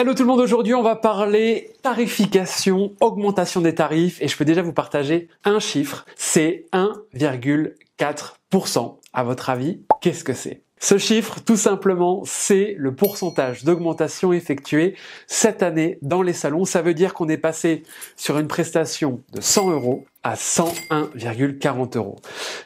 Hello tout le monde, aujourd'hui on va parler tarification, augmentation des tarifs et je peux déjà vous partager un chiffre, c'est 1,4%. À votre avis, qu'est-ce que c'est ? Ce chiffre, tout simplement, c'est le pourcentage d'augmentation effectuée cette année dans les salons. Ça veut dire qu'on est passé sur une prestation de 100 € à 101,40 €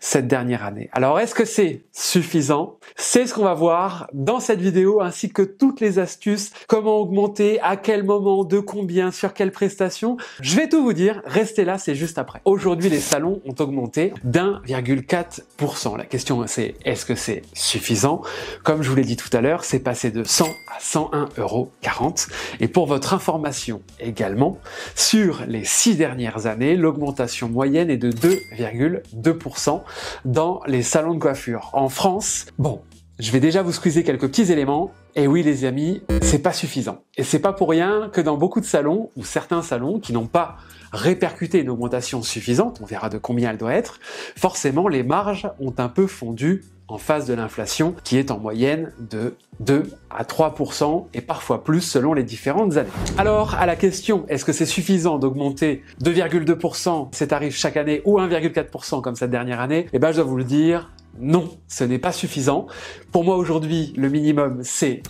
cette dernière année. Alors, est-ce que c'est suffisant ? C'est ce qu'on va voir dans cette vidéo, ainsi que toutes les astuces, comment augmenter, à quel moment, de combien, sur quelle prestation. Je vais tout vous dire, restez là, c'est juste après. Aujourd'hui, les salons ont augmenté d'1,4%. La question c'est, est-ce que c'est suffisant ? Comme je vous l'ai dit tout à l'heure, c'est passé de 100 à 101,40 €. Et pour votre information également, sur les 6 dernières années, l'augmentation moyenne est de 2,2% dans les salons de coiffure. En France, bon, je vais déjà vous squeezer quelques petits éléments. Et oui les amis, c'est pas suffisant. Et c'est pas pour rien que dans beaucoup de salons, ou certains salons qui n'ont pas répercuté une augmentation suffisante, on verra de combien elle doit être, forcément les marges ont un peu fondu en face de l'inflation qui est en moyenne de 2 à 3% et parfois plus selon les différentes années. Alors à la question, est-ce que c'est suffisant d'augmenter 2,2% ces tarifs chaque année ou 1,4% comme cette dernière année ? Eh ben je dois vous le dire, non, ce n'est pas suffisant. Pour moi aujourd'hui, le minimum c'est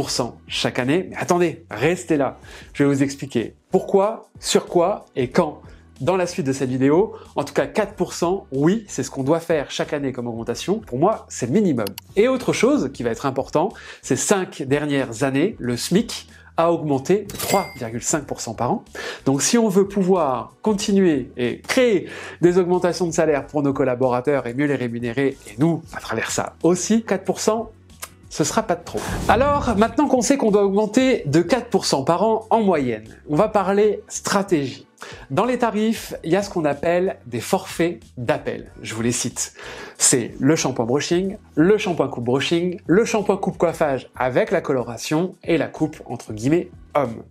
4% chaque année. Mais attendez, restez là, je vais vous expliquer pourquoi, sur quoi et quand. Dans la suite de cette vidéo, en tout cas 4%, oui, c'est ce qu'on doit faire chaque année comme augmentation. Pour moi, c'est le minimum. Et autre chose qui va être important, ces 5 dernières années, le SMIC a augmenté de 3,5% par an. Donc si on veut pouvoir continuer et créer des augmentations de salaire pour nos collaborateurs et mieux les rémunérer, et nous, à travers ça aussi, 4%, ce sera pas de trop. Alors, maintenant qu'on sait qu'on doit augmenter de 4% par an en moyenne, on va parler stratégie. Dans les tarifs, il y a ce qu'on appelle des forfaits d'appel. Je vous les cite. C'est le shampoing brushing, le shampoing coupe brushing, le shampoing coupe coiffage avec la coloration et la coupe entre guillemets homme.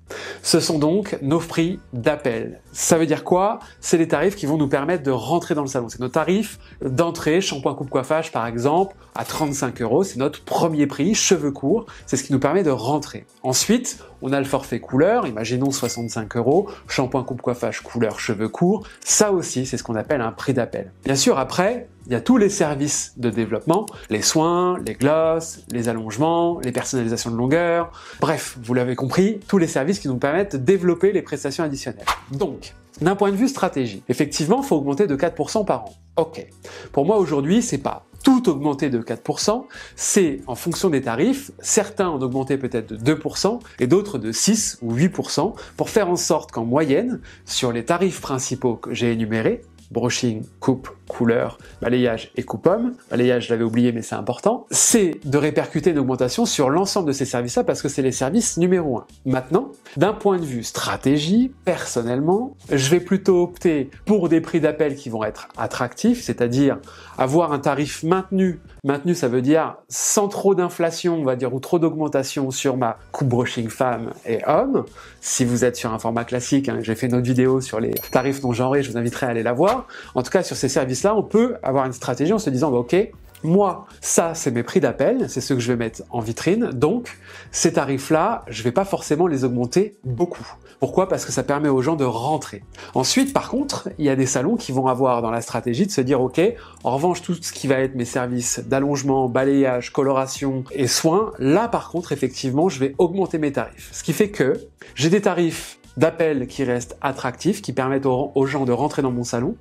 Ce sont donc nos prix d'appel. Ça veut dire quoi ? C'est les tarifs qui vont nous permettre de rentrer dans le salon. C'est nos tarifs d'entrée, shampoing coupe coiffage par exemple, à 35 €. C'est notre premier prix, cheveux courts. C'est ce qui nous permet de rentrer. Ensuite, on a le forfait couleur, imaginons 65 €, shampoing coupe coiffage couleur cheveux courts. Ça aussi, c'est ce qu'on appelle un prix d'appel. Bien sûr, après, il y a tous les services de développement, les soins, les glosses, les allongements, les personnalisations de longueur. Bref, vous l'avez compris, tous les services qui nous permettent de développer les prestations additionnelles. Donc, d'un point de vue stratégie, effectivement, il faut augmenter de 4% par an. Ok. Pour moi, aujourd'hui, c'est pas tout augmenter de 4%, c'est en fonction des tarifs, certains ont augmenté peut-être de 2% et d'autres de 6 ou 8% pour faire en sorte qu'en moyenne, sur les tarifs principaux que j'ai énumérés, brushing, coupe, couleur, balayage et coupe-homme. Balayage, je l'avais oublié, mais c'est important. C'est de répercuter une augmentation sur l'ensemble de ces services-là parce que c'est les services numéro 1. Maintenant, d'un point de vue stratégie, personnellement, je vais plutôt opter pour des prix d'appel qui vont être attractifs, c'est-à-dire avoir un tarif maintenu. Maintenu, ça veut dire sans trop d'inflation, on va dire, ou trop d'augmentation sur ma coupe brushing femme et homme. Si vous êtes sur un format classique, j'ai fait une autre vidéo sur les tarifs non genrés, je vous inviterai à aller la voir. En tout cas, sur ces services-là, on peut avoir une stratégie en se disant, ok, moi, ça, c'est mes prix d'appel, c'est ceux que je vais mettre en vitrine, donc ces tarifs-là, je vais pas forcément les augmenter beaucoup. Pourquoi ? Parce que ça permet aux gens de rentrer. Ensuite, par contre, il y a des salons qui vont avoir dans la stratégie de se dire, ok, en revanche, tout ce qui va être mes services d'allongement, balayage, coloration et soins, là, par contre, effectivement, je vais augmenter mes tarifs. Ce qui fait que j'ai des tarifs d'appels qui restent attractifs, qui permettent aux gens de rentrer dans mon salon,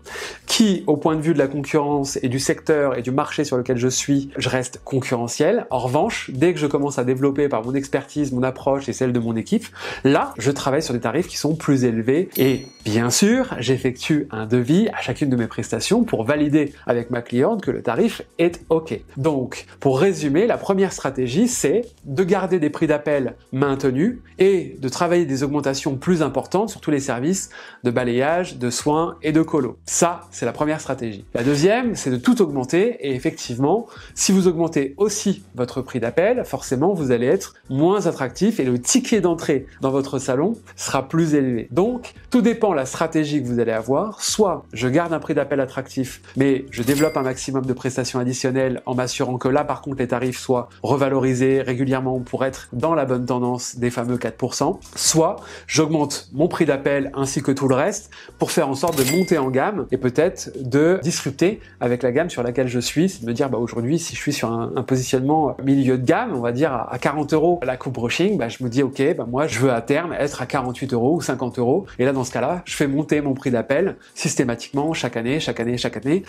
qui, au point de vue de la concurrence et du secteur et du marché sur lequel je suis, je reste concurrentiel. En revanche, dès que je commence à développer par mon expertise, mon approche et celle de mon équipe, là, je travaille sur des tarifs qui sont plus élevés et bien sûr, j'effectue un devis à chacune de mes prestations pour valider avec ma cliente que le tarif est OK. Donc, pour résumer, la première stratégie, c'est de garder des prix d'appel maintenus et de travailler des augmentations plus importante sur tous les services de balayage, de soins et de colo. Ça, c'est la première stratégie. La deuxième, c'est de tout augmenter et effectivement, si vous augmentez aussi votre prix d'appel, forcément, vous allez être moins attractif et le ticket d'entrée dans votre salon sera plus élevé. Donc, tout dépend la stratégie que vous allez avoir, soit je garde un prix d'appel attractif, mais je développe un maximum de prestations additionnelles en m'assurant que là, par contre, les tarifs soient revalorisés régulièrement pour être dans la bonne tendance des fameux 4%, soit j'augmente mon prix d'appel ainsi que tout le reste pour faire en sorte de monter en gamme et peut-être de disrupter avec la gamme sur laquelle je suis, c'est de me dire aujourd'hui si je suis sur un positionnement milieu de gamme, on va dire à 40 € la coupe brushing, je me dis ok, moi je veux à terme être à 48 € ou 50 € et là dans ce cas-là, je fais monter mon prix d'appel systématiquement chaque année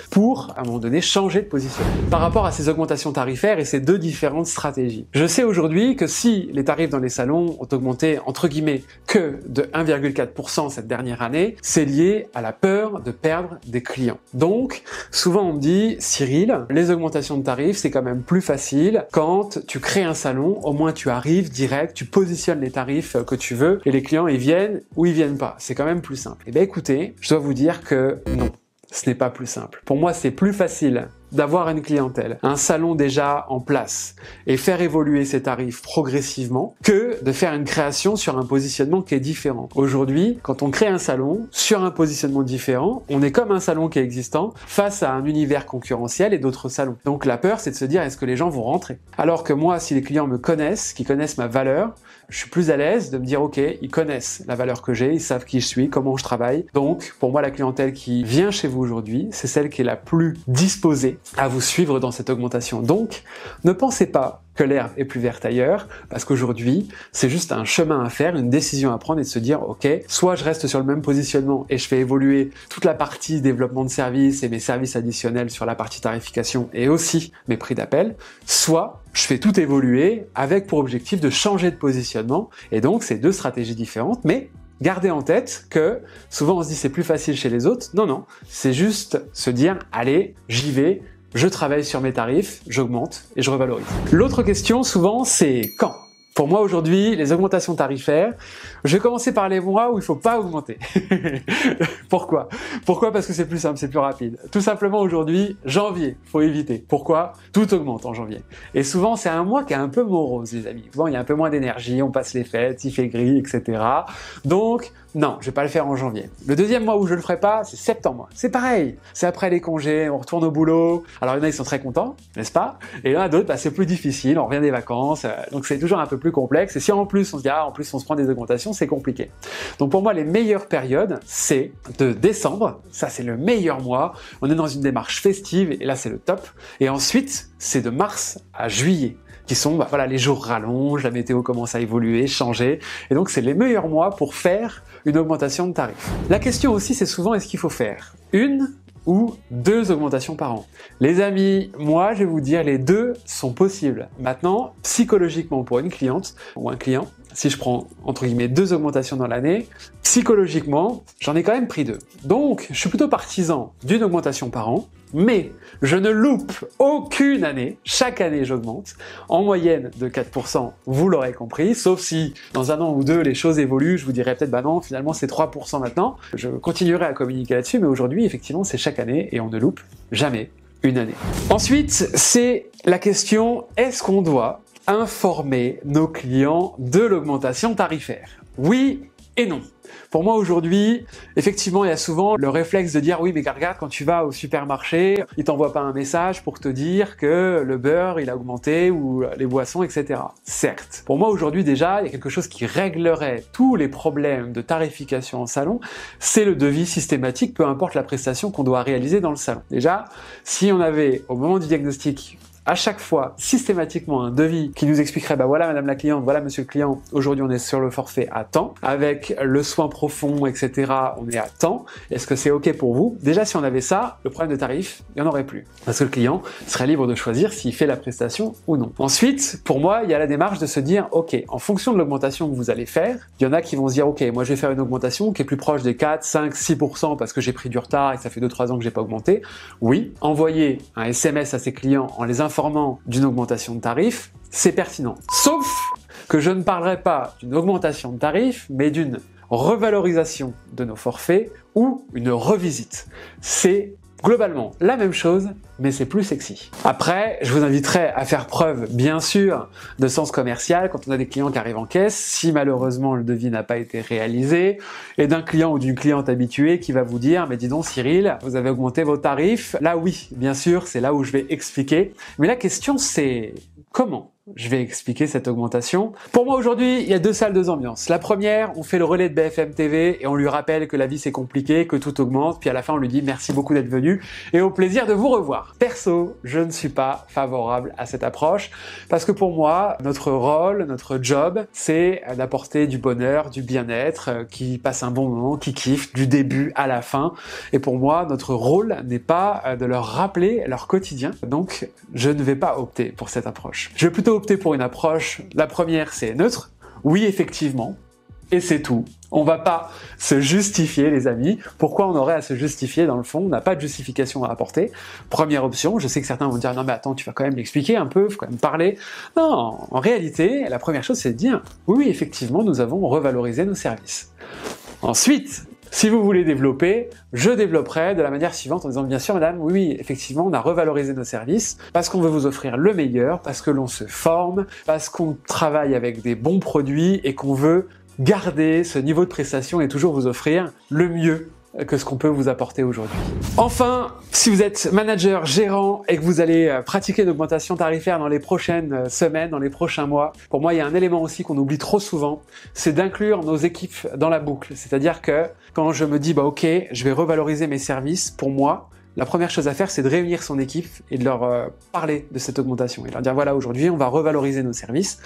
pour à un moment donné changer de position. Par rapport à ces augmentations tarifaires et ces deux différentes stratégies, je sais aujourd'hui que si les tarifs dans les salons ont augmenté entre guillemets que de 1,4% cette dernière année, c'est lié à la peur de perdre des clients. Donc souvent on me dit Cyril, les augmentations de tarifs c'est quand même plus facile quand tu crées un salon, au moins tu arrives direct, tu positionnes les tarifs que tu veux et les clients ils viennent ou ils viennent pas, c'est quand même plus simple. Eh bien écoutez, je dois vous dire que non, ce n'est pas plus simple. Pour moi c'est plus facile d'avoir une clientèle, un salon déjà en place et faire évoluer ses tarifs progressivement que de faire une création sur un positionnement qui est différent. Aujourd'hui, quand on crée un salon sur un positionnement différent, on est comme un salon qui est existant face à un univers concurrentiel et d'autres salons. Donc la peur, c'est de se dire est-ce que les gens vont rentrer? Alors que moi, si les clients me connaissent, qui connaissent ma valeur, je suis plus à l'aise de me dire ok, ils connaissent la valeur que j'ai, ils savent qui je suis, comment je travaille. Donc pour moi, la clientèle qui vient chez vous aujourd'hui, c'est celle qui est la plus disposée à vous suivre dans cette augmentation. Donc, ne pensez pas que l'herbe est plus verte ailleurs, parce qu'aujourd'hui, c'est juste un chemin à faire, une décision à prendre et de se dire, ok, soit je reste sur le même positionnement et je fais évoluer toute la partie développement de services et mes services additionnels sur la partie tarification et aussi mes prix d'appel, soit je fais tout évoluer avec pour objectif de changer de positionnement. Et donc, c'est deux stratégies différentes, mais gardez en tête que souvent on se dit c'est plus facile chez les autres. Non, non, c'est juste se dire, allez, j'y vais, je travaille sur mes tarifs, j'augmente et je revalorise. L'autre question souvent c'est quand? Pour moi aujourd'hui, les augmentations tarifaires, je vais commencer par les mois où il ne faut pas augmenter. Pourquoi? Pourquoi? Parce que c'est plus simple, c'est plus rapide. Tout simplement aujourd'hui, janvier, faut éviter. Pourquoi? Tout augmente en janvier. Et souvent, c'est un mois qui est un peu morose, les amis. Souvent, il y a un peu moins d'énergie, on passe les fêtes, il fait gris, etc. Donc, non, je vais pas le faire en janvier. Le deuxième mois où je le ferai pas, c'est septembre. C'est pareil. C'est après les congés, on retourne au boulot. Alors, il y en a, ils sont très contents, n'est-ce pas? Et il y en a d'autres, c'est plus difficile, on revient des vacances. Donc, c'est toujours un peu plus complexe. Et si en plus, on se dit, en plus, on se prend des augmentations, c'est compliqué. Donc, pour moi, les meilleures périodes, c'est de décembre. Ça, c'est le meilleur mois. On est dans une démarche festive et là, c'est le top. Et ensuite, c'est de mars à juillet, qui sont, les jours rallongent, la météo commence à évoluer, changer. Et donc, c'est les meilleurs mois pour faire une augmentation de tarifs. La question aussi, c'est souvent, est-ce qu'il faut faire une ou deux augmentations par an? Les amis, moi, je vais vous dire, les deux sont possibles. Maintenant, psychologiquement, pour une cliente ou un client, si je prends, entre guillemets, deux augmentations dans l'année, psychologiquement, j'en ai quand même pris deux. Donc, je suis plutôt partisan d'une augmentation par an, mais je ne loupe aucune année. Chaque année, j'augmente. En moyenne de 4%, vous l'aurez compris, sauf si, dans un an ou deux, les choses évoluent, je vous dirais peut-être, non, finalement, c'est 3% maintenant. Je continuerai à communiquer là-dessus, mais aujourd'hui, effectivement, c'est chaque année et on ne loupe jamais une année. Ensuite, c'est la question, est-ce qu'on doit informer nos clients de l'augmentation tarifaire? Oui et non. Pour moi aujourd'hui, effectivement, il y a souvent le réflexe de dire oui, mais regarde, quand tu vas au supermarché, ils t'envoient pas un message pour te dire que le beurre il a augmenté ou les boissons, etc. Certes. Pour moi aujourd'hui déjà, il y a quelque chose qui réglerait tous les problèmes de tarification en salon, c'est le devis systématique, peu importe la prestation qu'on doit réaliser dans le salon. Déjà, si on avait au moment du diagnostic à chaque fois, systématiquement, un devis qui nous expliquerait, voilà madame la cliente, voilà monsieur le client, aujourd'hui on est sur le forfait à temps, avec le soin profond, etc., on est à temps, est-ce que c'est ok pour vous? Déjà, si on avait ça, le problème de tarif, il n'y en aurait plus. Parce que le client serait libre de choisir s'il fait la prestation ou non. Ensuite, pour moi, il y a la démarche de se dire, ok, en fonction de l'augmentation que vous allez faire, il y en a qui vont se dire, ok, moi je vais faire une augmentation qui est plus proche des 4, 5, 6% parce que j'ai pris du retard et que ça fait 2-3 ans que j'ai pas augmenté. Oui, envoyer un SMS à ses clients en les informant d'une augmentation de tarif, c'est pertinent. Sauf que je ne parlerai pas d'une augmentation de tarif, mais d'une revalorisation de nos forfaits ou une revisite. C'est globalement la même chose, mais c'est plus sexy. Après, je vous inviterai à faire preuve, bien sûr, de sens commercial quand on a des clients qui arrivent en caisse, si malheureusement le devis n'a pas été réalisé, et d'un client ou d'une cliente habituée qui va vous dire « Mais dis donc Cyril, vous avez augmenté vos tarifs ?» Là oui, bien sûr, c'est là où je vais expliquer. Mais la question c'est comment je vais expliquer cette augmentation. Pour moi aujourd'hui, il y a deux salles, deux ambiances. La première, on fait le relais de BFM TV et on lui rappelle que la vie c'est compliqué, que tout augmente, puis à la fin on lui dit merci beaucoup d'être venu et au plaisir de vous revoir. Perso, je ne suis pas favorable à cette approche parce que pour moi, notre rôle, notre job, c'est d'apporter du bonheur, du bien-être, qui passe un bon moment, qui kiffe du début à la fin. Et pour moi, notre rôle n'est pas de leur rappeler leur quotidien. Donc, je ne vais pas opter pour cette approche. Je vais plutôt opter pour une approche, la première c'est neutre, oui effectivement, et c'est tout. On va pas se justifier les amis, pourquoi on aurait à se justifier dans le fond, on n'a pas de justification à apporter. Première option, je sais que certains vont dire non mais attends tu vas quand même l'expliquer un peu, faut quand même parler. Non, en réalité la première chose c'est de dire oui effectivement nous avons revalorisé nos services. Ensuite, si vous voulez développer, je développerai de la manière suivante en disant bien sûr madame, oui, effectivement, on a revalorisé nos services parce qu'on veut vous offrir le meilleur, parce que l'on se forme, parce qu'on travaille avec des bons produits et qu'on veut garder ce niveau de prestation et toujours vous offrir le mieux que ce qu'on peut vous apporter aujourd'hui. Enfin, si vous êtes manager, gérant et que vous allez pratiquer une augmentation tarifaire dans les prochaines semaines, dans les prochains mois, pour moi, il y a un élément aussi qu'on oublie trop souvent, c'est d'inclure nos équipes dans la boucle. C'est-à-dire que quand je me dis, bah ok, je vais revaloriser mes services, pour moi, la première chose à faire, c'est de réunir son équipe et de leur parler de cette augmentation et leur dire, voilà, aujourd'hui, on va revaloriser nos services.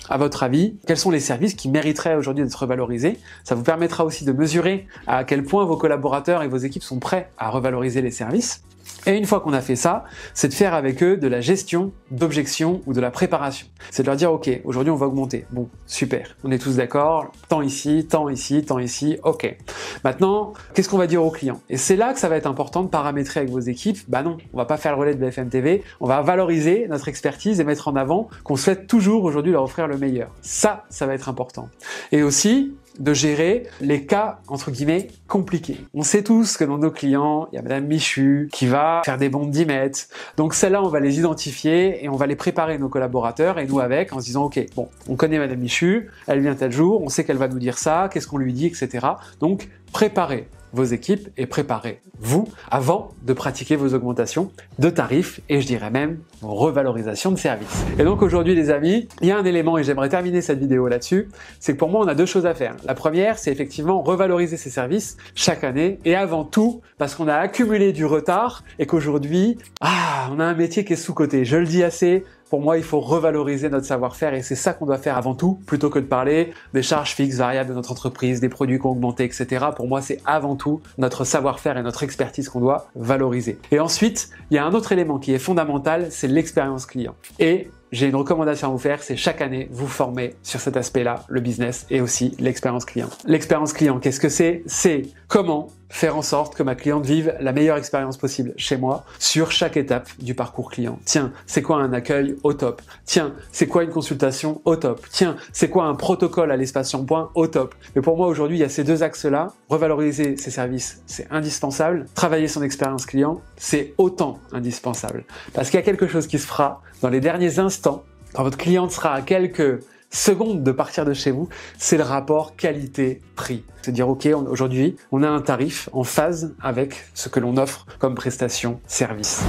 À votre avis, quels sont les services qui mériteraient aujourd'hui d'être revalorisés? Ça vous permettra aussi de mesurer à quel point vos collaborateurs et vos équipes sont prêts à revaloriser les services. Et une fois qu'on a fait ça, c'est de faire avec eux de la gestion d'objections ou de la préparation. C'est de leur dire, ok, aujourd'hui on va augmenter. Bon, super, on est tous d'accord, tant ici, tant ici, tant ici, ok. Maintenant, qu'est-ce qu'on va dire aux clients? Et c'est là que ça va être important de paramétrer avec vos équipes. Bah non, on va pas faire le relais de BFM TV, on va valoriser notre expertise et mettre en avant qu'on souhaite toujours aujourd'hui leur offrir le meilleur. Ça va être important. Et aussi, de gérer les cas, entre guillemets, compliqués. On sait tous que dans nos clients, il y a Madame Michu qui va faire des bonds de 10 mètres. Donc celles-là, on va les identifier et on va les préparer nos collaborateurs et nous avec en se disant, ok, bon, on connaît Madame Michu, elle vient tel jour, on sait qu'elle va nous dire ça, qu'est-ce qu'on lui dit, etc. Donc, préparez vos équipes et préparez-vous avant de pratiquer vos augmentations de tarifs et je dirais même vos revalorisations de services. Et donc aujourd'hui les amis, il y a un élément et j'aimerais terminer cette vidéo là-dessus, c'est que pour moi on a deux choses à faire. La première c'est effectivement revaloriser ses services chaque année et avant tout parce qu'on a accumulé du retard et qu'aujourd'hui, on a un métier qui est sous-coté. Je le dis assez, pour moi, il faut revaloriser notre savoir-faire et c'est ça qu'on doit faire avant tout, plutôt que de parler des charges fixes, variables de notre entreprise, des produits qui ont augmenté, etc. Pour moi, c'est avant tout notre savoir-faire et notre expertise qu'on doit valoriser. Et ensuite, il y a un autre élément qui est fondamental, c'est l'expérience client. Et j'ai une recommandation à vous faire, c'est chaque année vous former sur cet aspect-là, le business et aussi l'expérience client. L'expérience client, qu'est-ce que c'est? C'est comment faire en sorte que ma cliente vive la meilleure expérience possible chez moi sur chaque étape du parcours client. Tiens, c'est quoi un accueil au top? Tiens, c'est quoi une consultation au top? Tiens, c'est quoi un protocole à l'espace Shampoing au top? Mais pour moi aujourd'hui, il y a ces deux axes-là. Revaloriser ses services, c'est indispensable. Travailler son expérience client, c'est autant indispensable. Parce qu'il y a quelque chose qui se fera dans les derniers instants, quand votre cliente sera à quelques secondes de partir de chez vous, c'est le rapport qualité-prix. Se dire, ok, aujourd'hui, on a un tarif en phase avec ce que l'on offre comme prestation, service.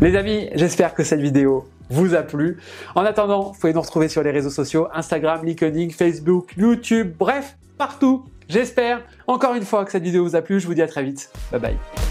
Les amis, j'espère que cette vidéo vous a plu. En attendant, vous pouvez nous retrouver sur les réseaux sociaux, Instagram, LinkedIn, Facebook, YouTube, bref, partout. J'espère, encore une fois, que cette vidéo vous a plu. Je vous dis à très vite. Bye bye.